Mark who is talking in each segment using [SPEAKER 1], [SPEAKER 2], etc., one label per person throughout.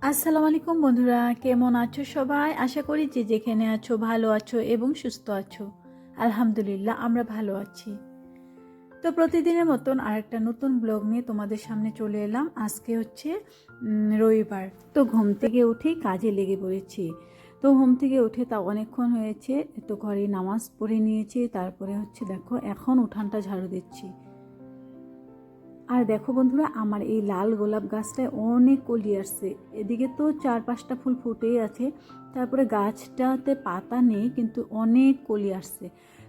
[SPEAKER 1] আসসালামু আলাইকুম বন্ধুরা, কেমন আছো সবাই? আশা করি যে যেখানে আছো ভালো আছো এবং সুস্থ আছো। আলহামদুলিল্লাহ আমরা ভালো আছি। তো প্রতিদিনের মতন আরেকটা নতুন ব্লগ নিয়ে তোমাদের সামনে চলে এলাম। আজকে হচ্ছে রবিবার। তো ঘুম থেকে উঠেই কাজে লেগে পড়েছি। তো ঘুম থেকে উঠে তা অনেকক্ষণ হয়েছে, তো ঘরে নামাজ পড়ে নিয়েছি। তারপরে হচ্ছে দেখো এখন উঠানটা ঝাড়ু দিচ্ছি। আর দেখো বন্ধুরা, আমার এই লাল গোলাপ গাছটায় অনেক কলি আসছে। এদিকে তো 4-5টা ফুল ফুটেই আছে, তারপরে গাছটাতে পাতা নেই কিন্তু অনেক কলি আসছে।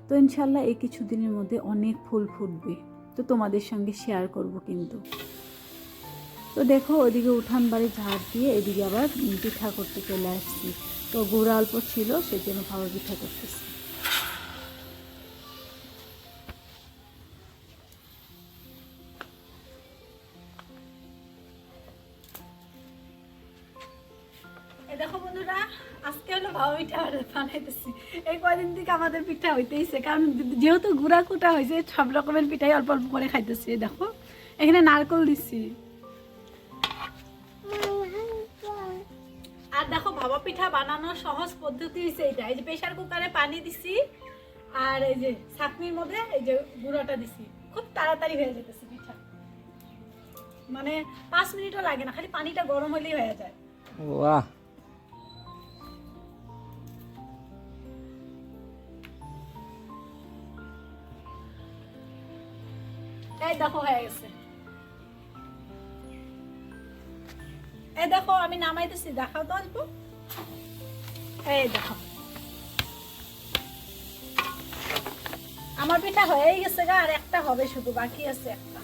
[SPEAKER 1] তো ইনশাল্লাহ এই কিছুদিনের মধ্যে অনেক ফুল ফুটবে, তো তোমাদের সঙ্গে শেয়ার করব কিন্তু। তো দেখো ওদিকে উঠান বাড়ি ঝাড় দিয়ে এদিকে আবার পিঠা করতে চলে আসছি। তো গুড় অল্প ছিল, সেজন্য ভাবা পিঠা করতেছি। দেখো বন্ধুরা, আজকে হলো ভাবা পিঠা বানাইতেছি। এই কয়দিন থেকে আমাদের পিঠা হইতেইছে, কারণ যেহেতু গুড়া কুটা হয়েছে সব রকমের পিঠাই অল্প অল্প করে খাইতেছি। দেখো এখানে নারকেল দিচ্ছি। আর দেখো ভাবা পিঠা বানানোর সহজ পদ্ধতি হচ্ছে এইটা। এই যে প্রেসার কুকারে পানি দিছি, আর এই যে ছাঁকনির মধ্যে এই যে গুঁড়াটা দিছি, খুব তাড়াতাড়ি হয়ে যেতেছে পিঠা। মানে 5 মিনিটও লাগে না, খালি পানিটা গরম হলেই হয়ে যায়।
[SPEAKER 2] বাহ,
[SPEAKER 1] এই দেখো হয়ে গেছে। এই দেখো আমি নামাইতেছি, দেখাও তো অল্প। এই দেখো আমার পিঠা হয়েই গেছে গা, আর একটা হবে, শুধু বাকি আছে একটা।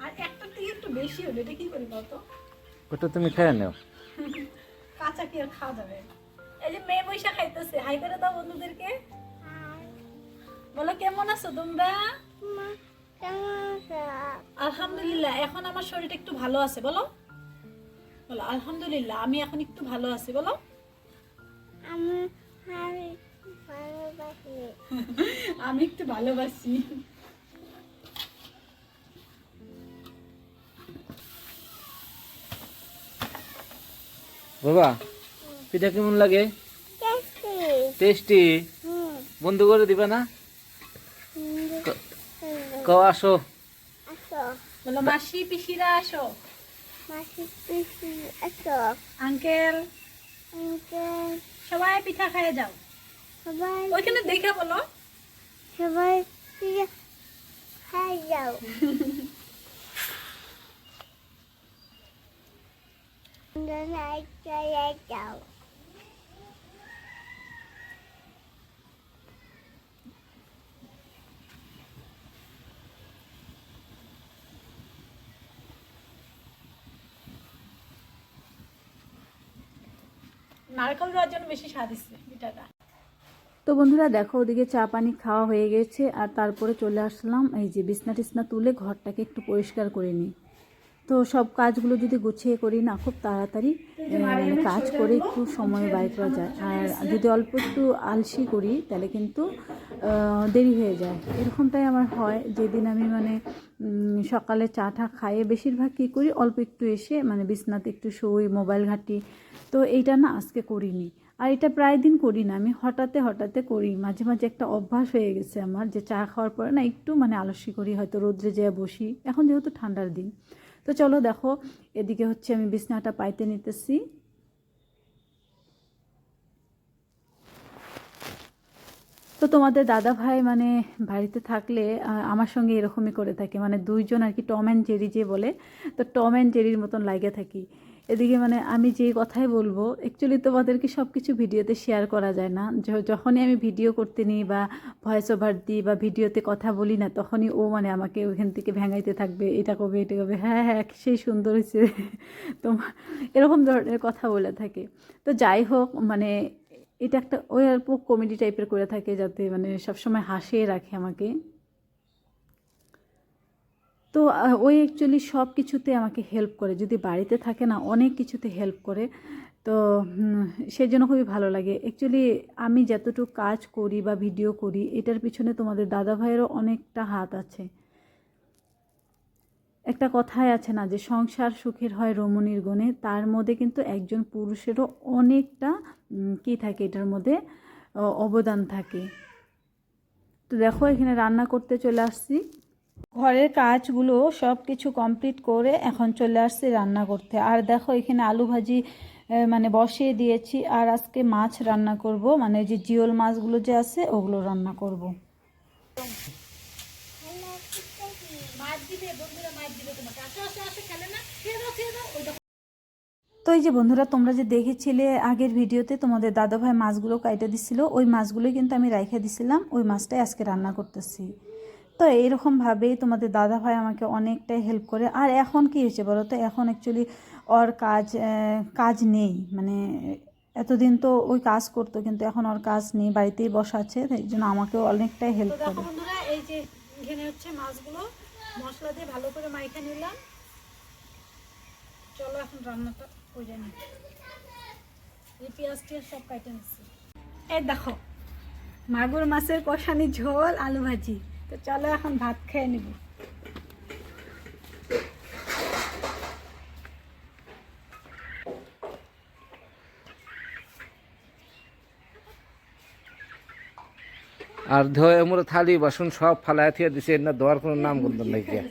[SPEAKER 1] আর একটা থেকে একটু বেশি হলো, এটা কি করি বলতো?
[SPEAKER 2] ওটা তুমি খেয়ে নাও।
[SPEAKER 1] কাঁচা কি আর খাওয়া যাবে? এই যে মেয়ে বৈশা খাইতেছে, হাই করে দাও বন্ধুদেরকে। বলো কেমন আছো তোমরা? আলহামদুলিল্লাহ, এখন আমার শরীরটা একটু ভালো আছে। বলো বলো আলহামদুলিল্লাহ, আমি এখন একটু ভালো আছি। বলো আমি একটু ভালোবাসি।
[SPEAKER 2] বাবা, পিঠা কেমন লাগে? টেস্টি। বন্ধু করে দিবা না? কও আসো।
[SPEAKER 1] বলো মাসি পিসিরা আসো। আঙ্কেল সবাই পিঠা খাইয়ে যাও। ওইখানে দেখে বলো।
[SPEAKER 3] সবাই খাই যাও। যাও।
[SPEAKER 1] নারকেল দেওয়ার জন্য বেশি স্বাদ হচ্ছে পিঠাটা।
[SPEAKER 4] তো বন্ধুরা দেখো, ওদিকে চা পানি খাওয়া হয়ে গেছে, আর তারপরে চলে আসলাম এই যে বিছনা টিছনা তুলে ঘরটাকে একটু পরিষ্কার করে নিই। তো সব কাজগুলো যদি গুছিয়ে করি না, খুব তাড়াতাড়ি মানে কাজ করে একটু সময় বাইর করা যায়। আর যদি অল্প একটু আলসি করি তাহলে কিন্তু দেরি হয়ে যায়। এরকমটাই আমার হয়, যেদিন আমি মানে সকালে চা টা খাইয়ে বেশিরভাগ কী করি, অল্প একটু এসে মানে বিছনাতে একটু শুই, মোবাইল ঘাঁটি। তো এইটা না আজকে করিনি। আর এটা প্রায় দিন করি না, আমি হঠাতে হঠাতে করি। মাঝে মাঝে একটা অভ্যাস হয়ে গেছে আমার, যে চা খাওয়ার পরে না একটু মানে আলস্য করি, হয়তো রোদ্রে যেয়ে বসি। এখন যেহেতু ঠান্ডার দিন, তো চলো দেখো এদিকে হচ্ছে আমি বিছনাটা পাইতে নিতেছি। তো তোমাদের দাদা ভাই মানে বাড়িতে থাকলে আমার সঙ্গে এরকমই করে থাকে, মানে দুইজন আর কি টম অ্যান্ড জেরি যে বলে, তো টম অ্যান্ড জেরির মতন লাগে থাকি। এদিকে মানে আমি যে কথাই বলবো, অ্যাকচুয়ালি তোমাদেরকে সব কিছু ভিডিওতে শেয়ার করা যায় না। যখনই আমি ভিডিও করতে নিই বা ভয়েস ওভার দিই বা ভিডিওতে কথা বলি না, তখনই ও মানে আমাকে ওইখান থেকে ভেঙাইতে থাকবে, এটা কবে এটা কবে, হ্যাঁ হ্যাঁ সেই সুন্দর হয়েছে তোমার, এরকম ধরনের কথা বলে থাকে। তো যাই হোক, মানে এটা একটা ওই অল্প কমেডি টাইপের করে থাকে, যাতে মানে সবসময় হাসিয়ে রাখে আমাকে। তো ওই অ্যাকচুয়ালি সব কিছুতে আমাকে হেল্প করে, যদি বাড়িতে থাকে না অনেক কিছুতে হেল্প করে। তো সেই জন্য খুবই ভালো লাগে। অ্যাকচুয়ালি আমি যতটুকু কাজ করি বা ভিডিও করি এটার পিছনে তোমাদের দাদা ভাইয়েরও অনেকটা হাত আছে। একটা কথাই আছে না যে সংসার সুখের হয় রমণীর গুণে, তার মধ্যে কিন্তু একজন পুরুষেরও অনেকটা কী থাকে এটার মধ্যে অবদান থাকে। তো দেখো এখানে রান্না করতে চলে আসছি, ঘরের কাজগুলো সব কিছু কমপ্লিট করে এখন চলে আসছি রান্না করতে। আর দেখো এখানে আলু ভাজি মানে বসিয়ে দিয়েছি, আর আজকে মাছ রান্না করব, মানে যে জিওল মাছগুলো যে আছে ওগুলো রান্না করব। তো এই যে বন্ধুরা, তোমরা যে দেখেছিলে আগের ভিডিওতে তোমাদের দাদাভাই মাছগুলো কাইটে দিছিল, ওই মাছগুলোই কিন্তু আমি রাইখা দিছিলাম, ওই মাছটাই আজকে রান্না করতেছি। তো এইরকমভাবেই তোমাদের দাদাভাই আমাকে অনেকটাই হেল্প করে। আর এখন কি হয়েছে বলো তো, এখন অ্যাকচুয়ালি ওর কাজ নেই, মানে এতদিন তো ওই কাজ করতো কিন্তু এখন ওর কাজ নেই, বাড়িতেই বসা আছে, এই জন্য আমাকেও অনেকটাই হেল্প করে।
[SPEAKER 1] বন্ধুরা এই যে এখানে হচ্ছে মাছগুলো মশলা দিয়ে ভালো করে মাইখা নিলাম। চলো এখন রান্নাটা করে নিই। এই পেঁয়াজ টিয়াজ সব কাটে নিচ্ছি। এই দেখো মাগুর মাছের কষানি ঝোল আলু ভাজি। তো চলো এখন ভাত খেয়ে নিব।
[SPEAKER 2] আর ধোয় মোর থালি বাসন সব ফালায় থিয়ে দিছে, না দেওয়ার কোনো নাম গন্ধ নাই গিয়া।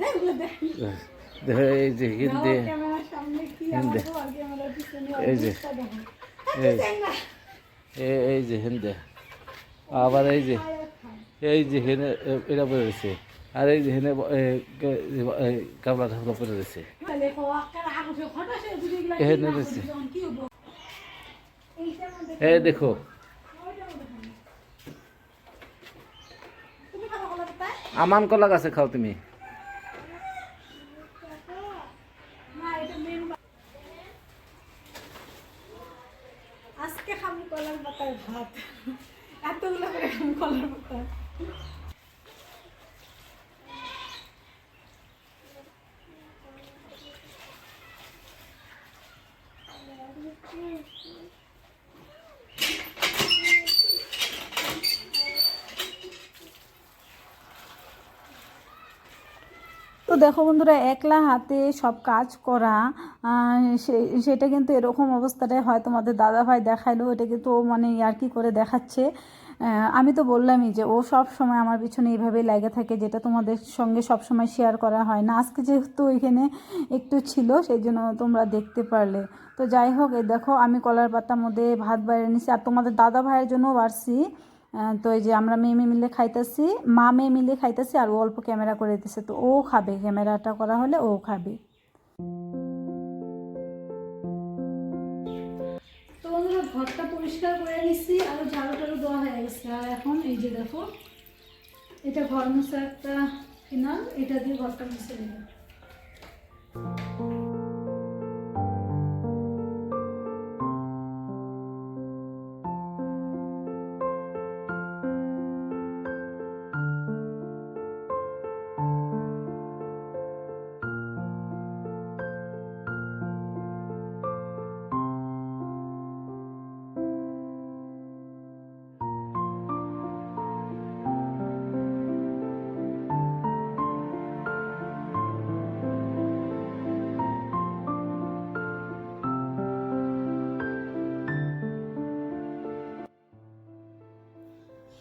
[SPEAKER 2] এই যে হিন্দে হিন্দে এই যে এই যে হিন্দে, আবার এই যে হেনে এটা পড়ে রয়েছে, আর এই যে হেনে কাবলা ঢাকলা পড়ে রয়েছে, হেনে রয়েছে। এই দেখো আমান কলা গাছে খাও তুমি।
[SPEAKER 1] আজকে খাবো কলার পাতার ভাত, এতগুলো করে খাবো কলার পাতা।
[SPEAKER 4] তো দেখো বন্ধুরা, একলা হাতে সব কাজ করা, সেটা কিন্তু এরকম অবস্থাটাই হয়। তোমাদের দাদাভাই দেখাইলো, এটা কিন্তু ও মানে আর কি করে দেখাচ্ছে। আমি তো বললামই যে ও সব সময় আমার পিছনে এইভাবেই লাগে থাকে, যেটা তোমাদের সঙ্গে সব সময় শেয়ার করা হয় না। আজকে যেহেতু এখানে একটু ছিল সেই জন্য তোমরা দেখতে পারলে। তো যাই হোক, এই দেখো আমি কলার পাতার মধ্যে ভাত বাইরে নিছি, আর তোমাদের দাদা ভাইয়ের জন্যও বাড়ছি। তো এই যে আমরা মেয়ে মিলে খাইতেছি, মা মেয়ে মিলে খাইতেছি, আর ও অল্প ক্যামেরা করে দিতেছে, তো ও খাবে, ক্যামেরাটা করা হলে ও খাবে।
[SPEAKER 1] তো বন্ধুরা ঘরটা পরিষ্কার করে নিচ্ছি, আর ঝাড়ু টাড়ু দেওয়া হয়ে গেছে। আর এখন এই যে দেখো এটা ঘর মোছা একটা কিনাল, এটা দিয়ে ঘরটা মুছে নেব।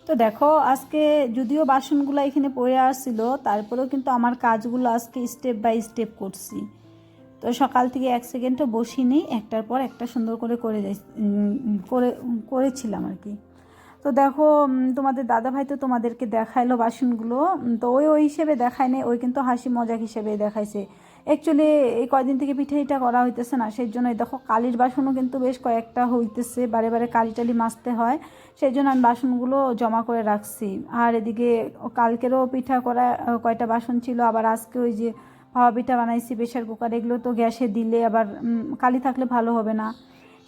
[SPEAKER 4] তো দেখো আজকে যদিও বাসনগুলো এখানে পড়ে আসছিল, তারপরেও কিন্তু আমার কাজগুলো আজকে স্টেপ বাই স্টেপ করছি। তো সকাল থেকে এক সেকেন্ডও বসিনি, একটার পর একটা সুন্দর করে করেছিলাম আর কি। তো দেখো তোমাদের দাদাভাই তো তোমাদেরকে দেখাইলো বাসনগুলো, তো ওই হিসেবে দেখায় নেই, ওই কিন্তু হাসি মজাক হিসেবে দেখাইছে। অ্যাকচুয়ালি এই কয়দিন থেকে পিঠেটা করা হইতেছে না, সেই জন্য দেখো কালির বাসনও কিন্তু বেশ কয়েকটা হইতেছে, বারে বারে কালি টালি মাজতে হয়, সেই জন্য আমি বাসনগুলো জমা করে রাখছি। আর এদিকে কালকেরও পিঠা করা কয়টা বাসন ছিল, আবার আজকে ওই যে ভাপা পিঠা বানাইছি প্রেশার কুকার, এগুলো তো গ্যাসে দিলে আবার কালি থাকলে ভালো হবে না,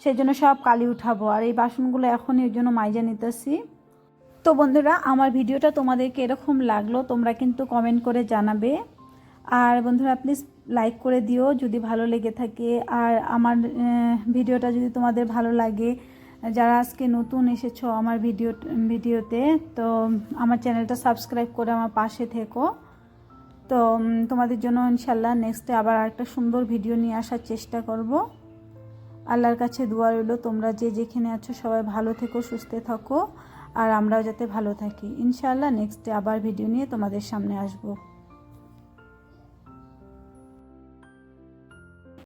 [SPEAKER 4] সেই জন্য সব কালি উঠাবো। আর এই বাসনগুলো এখনই ওই জন্য মাইজা নিতেছি। তো বন্ধুরা, আমার ভিডিওটা তোমাদেরকে এরকম লাগলো তোমরা কিন্তু কমেন্ট করে জানাবে।
[SPEAKER 1] আর বন্ধুরা প্লিজ লাইক করে দিও যদি ভালো লেগে থাকে। আর আমার ভিডিওটা যদি তোমাদের ভালো লাগে, যারা আজকে নতুন এসেছো আমার ভিডিওতে, তো আমার চ্যানেলটা সাবস্ক্রাইব করে আমার পাশে থেকো। তো তোমাদের জন্য ইনশাল্লাহ নেক্সটে আবার একটা সুন্দর ভিডিও নিয়ে আসার চেষ্টা করব। আল্লাহর কাছে দোয়া রইল তোমরা যে যেখানে আছো সবাই ভালো থেকো, সুস্থ থাকো, আর আমরাও যাতে ভালো থাকি। ইনশাল্লাহ নেক্সটে আবার ভিডিও নিয়ে তোমাদের সামনে আসবো।